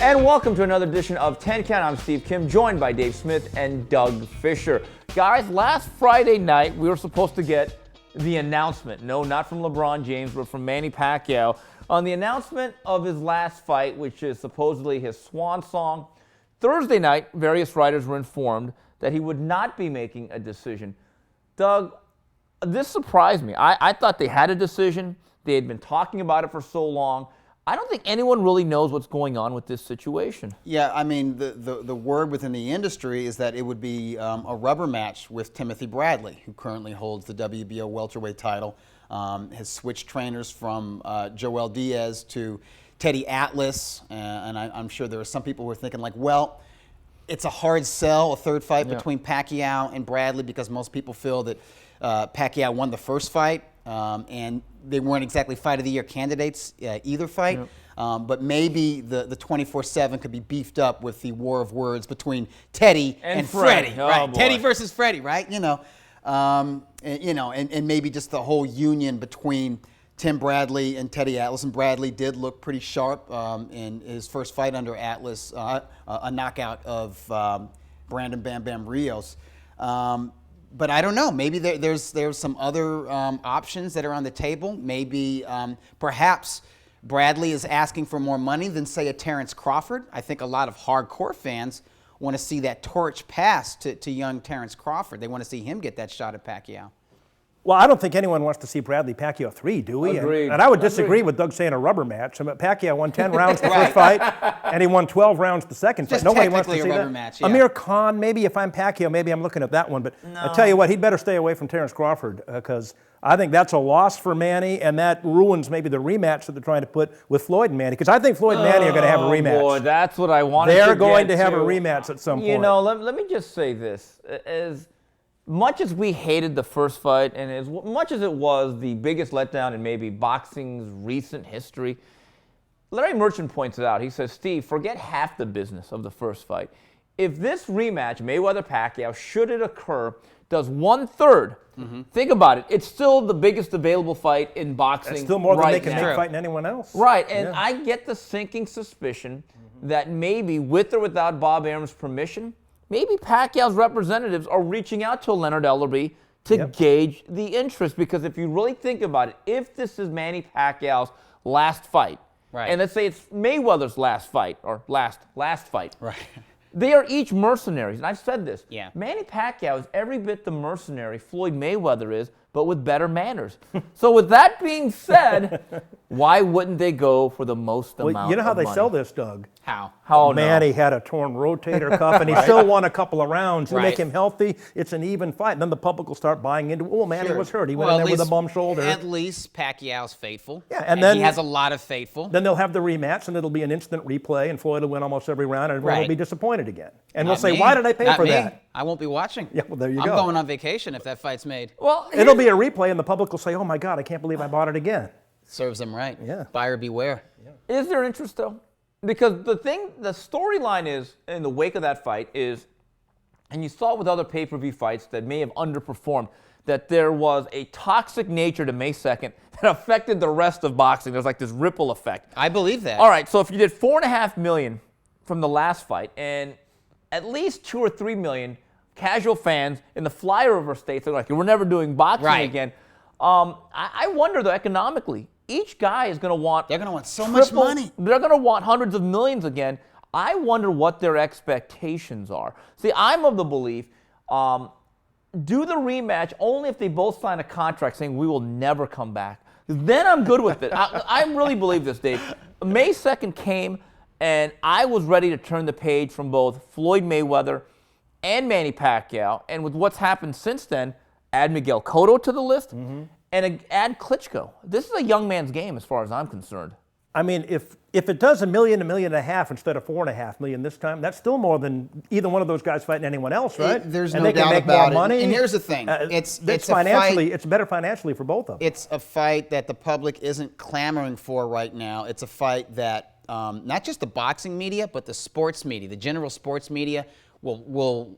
And welcome to another edition of 10 Count. I'm Steve Kim, joined by Dave Smith and Doug Fischer. Guys, last Friday night, we were supposed to get the announcement. No, not from LeBron James, but from Manny Pacquiao on the announcement of his last fight, which is supposedly his swan song. Thursday night, various writers were informed that he would not be making a decision. Doug, this surprised me. I thought they had a decision. They had been talking about it for so long. I don't think anyone really knows what's going on with this situation. Yeah, I mean, the word within the industry is that it would be a rubber match with Timothy Bradley, who currently holds the WBO welterweight title, has switched trainers from Joel Diaz to Teddy Atlas, and I'm sure there are some people who are thinking like, well, it's a hard sell, a third fight between Pacquiao and Bradley, because most people feel that Pacquiao won the first fight, and they weren't exactly fight of the year candidates either fight. But maybe the 24/7 could be beefed up with the war of words between Teddy and Freddie, right? Teddy versus Freddie, right? And maybe just the whole union between Tim Bradley and Teddy Atlas. And Bradley did look pretty sharp in his first fight under Atlas, a knockout of Brandon Bam Bam Rios. But I don't know. Maybe there's some other options that are on the table. Maybe perhaps Bradley is asking for more money than, say, a Terence Crawford. I think a lot of hardcore fans want to see that torch pass to young Terence Crawford. They want to see him get that shot at Pacquiao. Well, I don't think anyone wants to see Bradley Pacquiao 3, do we? Agreed. And I would disagree with Doug saying a rubber match. I mean, Pacquiao won 10 rounds the first fight, and he won 12 rounds the second fight. Just Nobody wants to see technically a rubber that. match, yeah. Amir Khan, maybe if I'm Pacquiao, maybe I'm looking at that one. But I tell you what, he'd better stay away from Terence Crawford, because I think that's a loss for Manny, and that ruins maybe the rematch that they're trying to put with Floyd and Manny, because I think Floyd and Manny are going to have a rematch. Boy, that's what I wanted to They're get going to have a rematch at some point. You know, let me just say this. As much as we hated the first fight, and as much as it was the biggest letdown in maybe boxing's recent history, Larry Merchant points it out. He says, Steve, forget half the business of the first fight. If this rematch, Mayweather-Pacquiao, should it occur, does 1/3, think about it, it's still the biggest available fight in boxing. It's still more than right they can now. make fighting anyone else. Right, and I get the sinking suspicion that maybe, with or without Bob Arum's permission, maybe Pacquiao's representatives are reaching out to Leonard Ellerbe to gauge the interest. Because if you really think about it, if this is Manny Pacquiao's last fight, and let's say it's Mayweather's last fight, or last fight, they are each mercenaries. And I've said this. Manny Pacquiao is every bit the mercenary Floyd Mayweather is, but with better manners. So with that being said, why wouldn't they go for the most amount of money? You know how they sell this, Doug? How? Manny had a torn rotator cuff, and he still won a couple of rounds. You make him healthy, it's an even fight. And then the public will start buying into, oh, Manny was hurt. He went in there with a bum shoulder. At least Pacquiao's faithful. Yeah, and then he has a lot of faithful. Then they'll have the rematch, and it'll be an instant replay, and Floyd will win almost every round, and everyone will be disappointed again. And we'll say, why did I pay for that? I won't be watching. Yeah, well, there you I'm go. going on vacation if that fight's made. Well, it'll be a replay, and the public will say, oh, my God, I can't believe I bought it again. Serves them right. Yeah. Buyer beware. Is there interest, though? Because the storyline is, in the wake of that fight is, and you saw it with other pay-per-view fights that may have underperformed, that there was a toxic nature to May 2nd that affected the rest of boxing. There's like this ripple effect. I believe that. All right, so if you did $4.5 million from the last fight, and at least 2 or 3 million casual fans in the flyover states are like, we're never doing boxing again. I wonder, though, economically, each guy is going to want... They're going to want so much money. They're going to want hundreds of millions again. I wonder what their expectations are. See, I'm of the belief, do the rematch only if they both sign a contract saying we will never come back. Then I'm good with it. I really believe this, Dave. May 2nd came, and I was ready to turn the page from both Floyd Mayweather and Manny Pacquiao. And with what's happened since then, add Miguel Cotto to the list, and add Klitschko. This is a young man's game as far as I'm concerned. I mean, if it does $1 million, $1.5 million instead of $4.5 million this time, that's still more than either one of those guys fighting anyone else, right? There's and no they can doubt make about more money. And here's the thing: it's financially, a fight, it's better financially for both of them. It's a fight that the public isn't clamoring for right now. It's a fight that not just the boxing media, but the sports media, the general sports media, will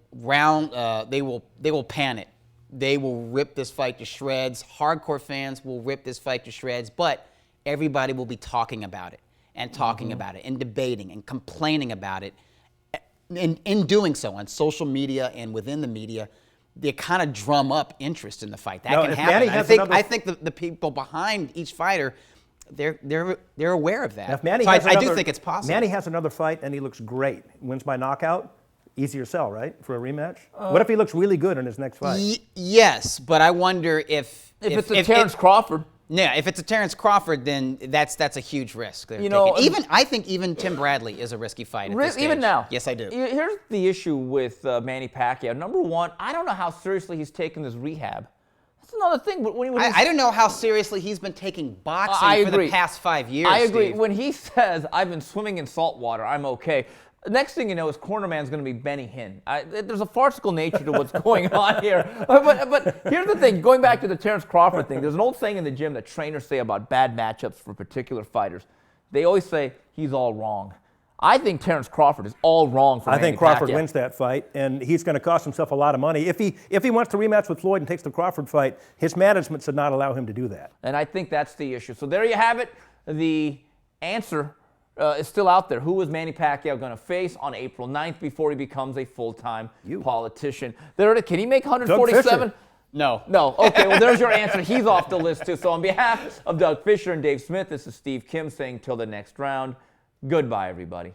pan it. They will rip this fight to shreds. Hardcore fans will rip this fight to shreds, but everybody will be talking about it. and talking about it and debating and complaining about it. In doing so on social media and within the media, they kind of drum up interest in the fight. That Now, can if happen. Manny has another- I think the people behind each fighter, they're aware of that. Now, if Manny So has I do another- think it's possible. Manny has another fight and he looks great, wins by knockout, easier sell, right, for a rematch? What if he looks really good in his next fight? Yes, but I wonder if If it's Terence Crawford. Yeah, if it's a Terence Crawford, then that's a huge risk. They're You know, taking. I think even Tim Bradley is a risky fight at this stage. Even now. Yes, I do. Here's the issue with Manny Pacquiao. Number one, I don't know how seriously he's taken this rehab. That's another thing. But when I don't know how seriously he's been taking boxing I for agree. the past 5 years. I agree. Steve. When he says, I've been swimming in salt water, I'm okay. The next thing you know, his corner man's going to be Benny Hinn. There's a farcical nature to what's going on here. But here's the thing. Going back to the Terence Crawford thing, there's an old saying in the gym that trainers say about bad matchups for particular fighters. They always say, he's all wrong. I think Terence Crawford is all wrong for I Manny think Crawford Pacquiao. wins that fight, and he's going to cost himself a lot of money. If he wants to rematch with Floyd and takes the Crawford fight, his management should not allow him to do that. And I think that's the issue. So there you have it. The answer is still out there. Who is Manny Pacquiao going to face on April 9th before he becomes a full-time politician? Can he make 147? Fischer. No. No. Okay, well, there's your answer. He's off the list, too. So on behalf of Doug Fischer and Dave Smith, this is Steve Kim saying till the next round, goodbye, everybody.